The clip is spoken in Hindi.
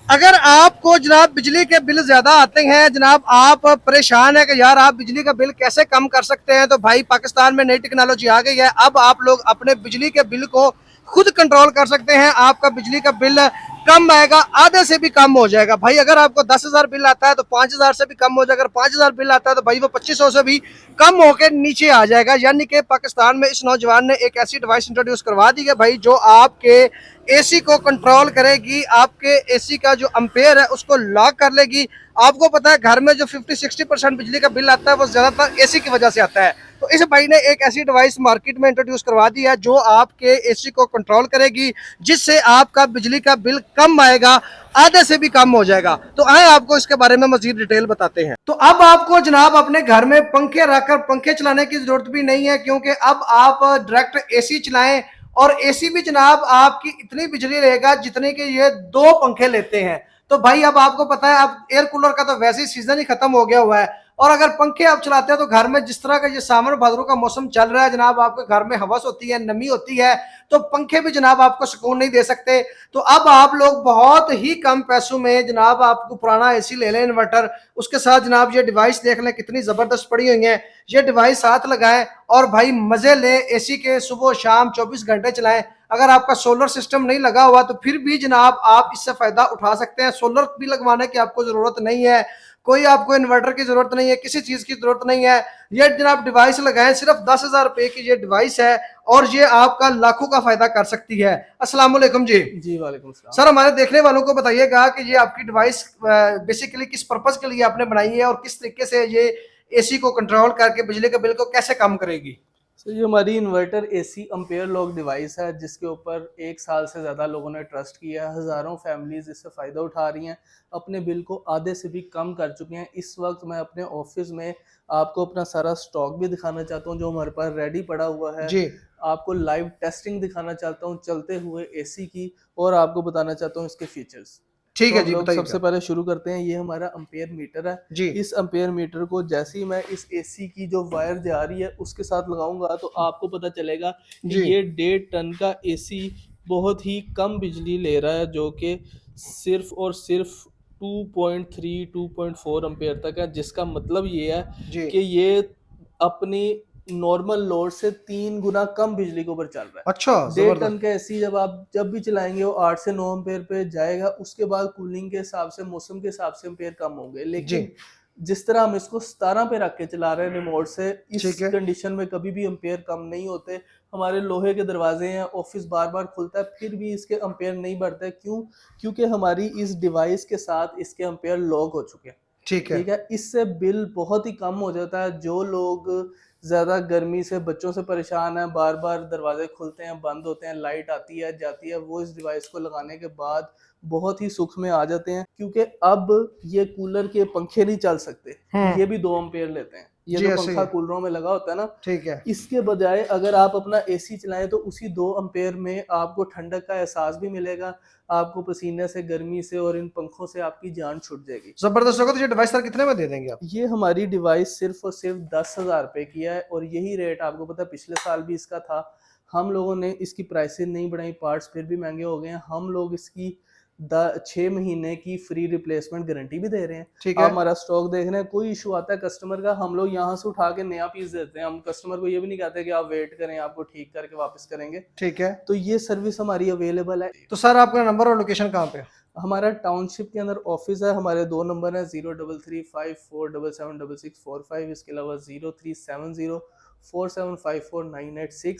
अगर आपको जनाब बिजली के बिल ज्यादा आते हैं, जनाब आप परेशान है कि यार आप बिजली का बिल कैसे कम कर सकते हैं, तो भाई पाकिस्तान में नई टेक्नोलॉजी आ गई है। अब आप लोग अपने बिजली के बिल को खुद कंट्रोल कर सकते हैं। आपका बिजली का बिल कम आएगा, आधे से भी कम हो जाएगा। भाई अगर आपको 10,000 बिल आता है तो 5,000 से भी कम हो जाएगा। अगर 5,000 बिल आता है तो भाई वो 2500 से भी कम होकर नीचे आ जाएगा। यानी कि पाकिस्तान में इस नौजवान ने एक ऐसी डिवाइस इंट्रोड्यूस करवा दी है भाई, जो आपके एसी को कंट्रोल करेगी, आपके एसी का जो अंपेयर है उसको लॉक कर लेगी। आपको पता है घर में जो 50-60% बिजली का बिल आता है वो ज्यादातर एसी की वजह से आता है। तो इस भाई ने एक ऐसी डिवाइस मार्केट में इंट्रोड्यूस करवा दी है जो आपके एसी को कंट्रोल करेगी, जिससे आपका बिजली का बिल कम आएगा, आधे से भी कम हो जाएगा। तो आए आपको इसके बारे में मजीद डिटेल बताते हैं। तो अब आपको जनाब अपने घर में पंखे रखकर पंखे चलाने की जरूरत भी नहीं है, क्योंकि अब आप डायरेक्ट एसी चलाएं, और एसी भी जनाब आपकी इतनी बिजली लेगा जितने के ये 2 पंखे लेते हैं। तो भाई अब आपको पता है, अब एयर कूलर का तो वैसे ही सीजन ही खत्म हो गया हुआ है, और अगर पंखे आप चलाते हैं तो घर में जिस तरह का ये सावन भादरों का मौसम चल रहा है जनाब, आपके घर में हवस होती है, नमी होती है, तो पंखे भी जनाब आपको सुकून नहीं दे सकते। तो अब आप लोग बहुत ही कम पैसों में जनाब आपको पुराना एसी ले लें इन्वर्टर, उसके साथ जनाब ये डिवाइस देख लें कितनी जबरदस्त पड़ी हुई है। ये डिवाइस साथ लगाएं और भाई मजे ले एसी के, सुबह शाम 24 घंटे चलाएं। अगर आपका सोलर सिस्टम नहीं लगा हुआ तो फिर भी जनाब आप इससे फायदा उठा सकते हैं। सोलर भी लगवाने की आपको जरूरत नहीं है, कोई आपको इन्वर्टर की जरूरत नहीं है, किसी चीज की जरूरत नहीं है। ये जनाब डिवाइस लगाएं, सिर्फ 10,000 रुपए की ये डिवाइस है, और ये आपका लाखों का फायदा कर सकती है। अस्सलाम वालेकुम जी। जी वालेकुम सलाम। सर हमारे देखने वालों को बताइएगा कि ये आपकी डिवाइस बेसिकली किस पर्पज के लिए आपने बनाई है, और किस तरीके से ये एसी को कंट्रोल करके बिजली के बिल को कैसे कम करेगी। सो ये हमारी inverter AC ampere lock device है, जिसके ऊपर 1 साल से ज़्यादा लोगों ने ट्रस्ट किया है। हज़ारों फैमिलीज इससे फ़ायदा उठा रही हैं, अपने बिल को आधे से भी कम कर चुके हैं। इस वक्त मैं अपने ऑफिस में आपको अपना सारा स्टॉक भी दिखाना चाहता हूँ जो हमारे पास रेडी पड़ा हुआ है। जी आपको लाइव टेस्टिंग दिखाना चाहता हूँ चलते हुए एसी की, और आपको बताना चाहता हूँ इसके फीचर्स। ठीक तो है हम जी, लोग सबसे बताइएगा। पहले शुरू करते हैं। ये हमारा अम्पेयर मीटर है। जी इस अम्पेयर मीटर को जैसे ही मैं इस एसी की जो वायर जा रही है उसके साथ लगाऊंगा तो आपको पता चलेगा कि जी ये 1.5 टन का एसी बहुत ही कम बिजली ले रहा है, जो कि सिर्फ और सिर्फ 2.3 2.4 अम्पेयर तक है। जिसका मतलब ये है जी। कि ये अपनी नॉर्मल लोड से 3 गुना कम बिजली के ऊपर चल रहा है। अच्छा, 1.5 टन जबरदस्त। का एसी जब आप जब भी चलाएंगे वो 8 से 9 एम्पेयर पे जाएगा। उसके बाद कूलिंग के हिसाब से, मौसम के हिसाब से एम्पेयर कम होंगे, जी लेकिन जिस तरह हम इसको 17 पे रख के चला रहे हैं रिमोट से, इस ठीक है। कंडीशन में कभी भी एम्पेयर कम नहीं होते। हमारे लोहे के दरवाजे हैं, ऑफिस बार बार खुलता है, फिर भी इसके एम्पेयर नहीं बढ़ते। क्यों? क्योंकि हमारी इस डिवाइस के साथ इसके एम्पेयर लॉक हो चुके हैं। ठीक है। ठीक है, इससे बिल बहुत ही कम हो जाता है। जो लोग ज़्यादा गर्मी से, बच्चों से परेशान है, बार बार दरवाजे खुलते हैं, बंद होते हैं, लाइट आती है जाती है, वो इस डिवाइस को लगाने के बाद बहुत ही सुख में आ जाते हैं। क्योंकि अब ये कूलर के पंखे नहीं चल सकते, ये भी 2 एम्पेयर लेते हैं। ये जी जो ऐसे ही पंखा है। कूलरों में लगा होता है ना, ठीक है। इसके बजाय अगर आप अपना एसी चलाएं तो उसी 2 एम्पेयर में आपको ठंडक का एहसास भी मिलेगा। आपको पसीने से, गर्मी से और इन पंखों से आपकी जान छूट जाएगी। जबरदस्त होगा। तो ये डिवाइस सर कितने में दे देंगे आप। ये हमारी डिवाइस सिर्फ और सिर्फ 10,000 रुपये की है, और यही रेट आपको पता है पिछले साल भी इसका था। हम लोगों ने इसकी प्राइसेस नहीं बढ़ाई, पार्ट्स फिर भी महंगे हो गए हैं। हम लोग इसकी 6 महीने की फ्री रिप्लेसमेंट गारंटी भी दे रहे हैं। ठीक है। आप हमारा स्टॉक देख रहे हैं, कोई इशू आता है कस्टमर का, हम लोग यहाँ से उठा के नया पीस देते हैं। हम कस्टमर को ये भी नहीं कहते कि आप वेट करें, आपको ठीक करके वापस करेंगे। ठीक है। तो ये सर्विस हमारी अवेलेबल है। तो सर आपका नंबर और लोकेशन कहाँ पे है। हमारा टाउनशिप के अंदर ऑफिस है। हमारे 2 नंबर हैं, 0335477645। इसके अलावा 0370475498 6।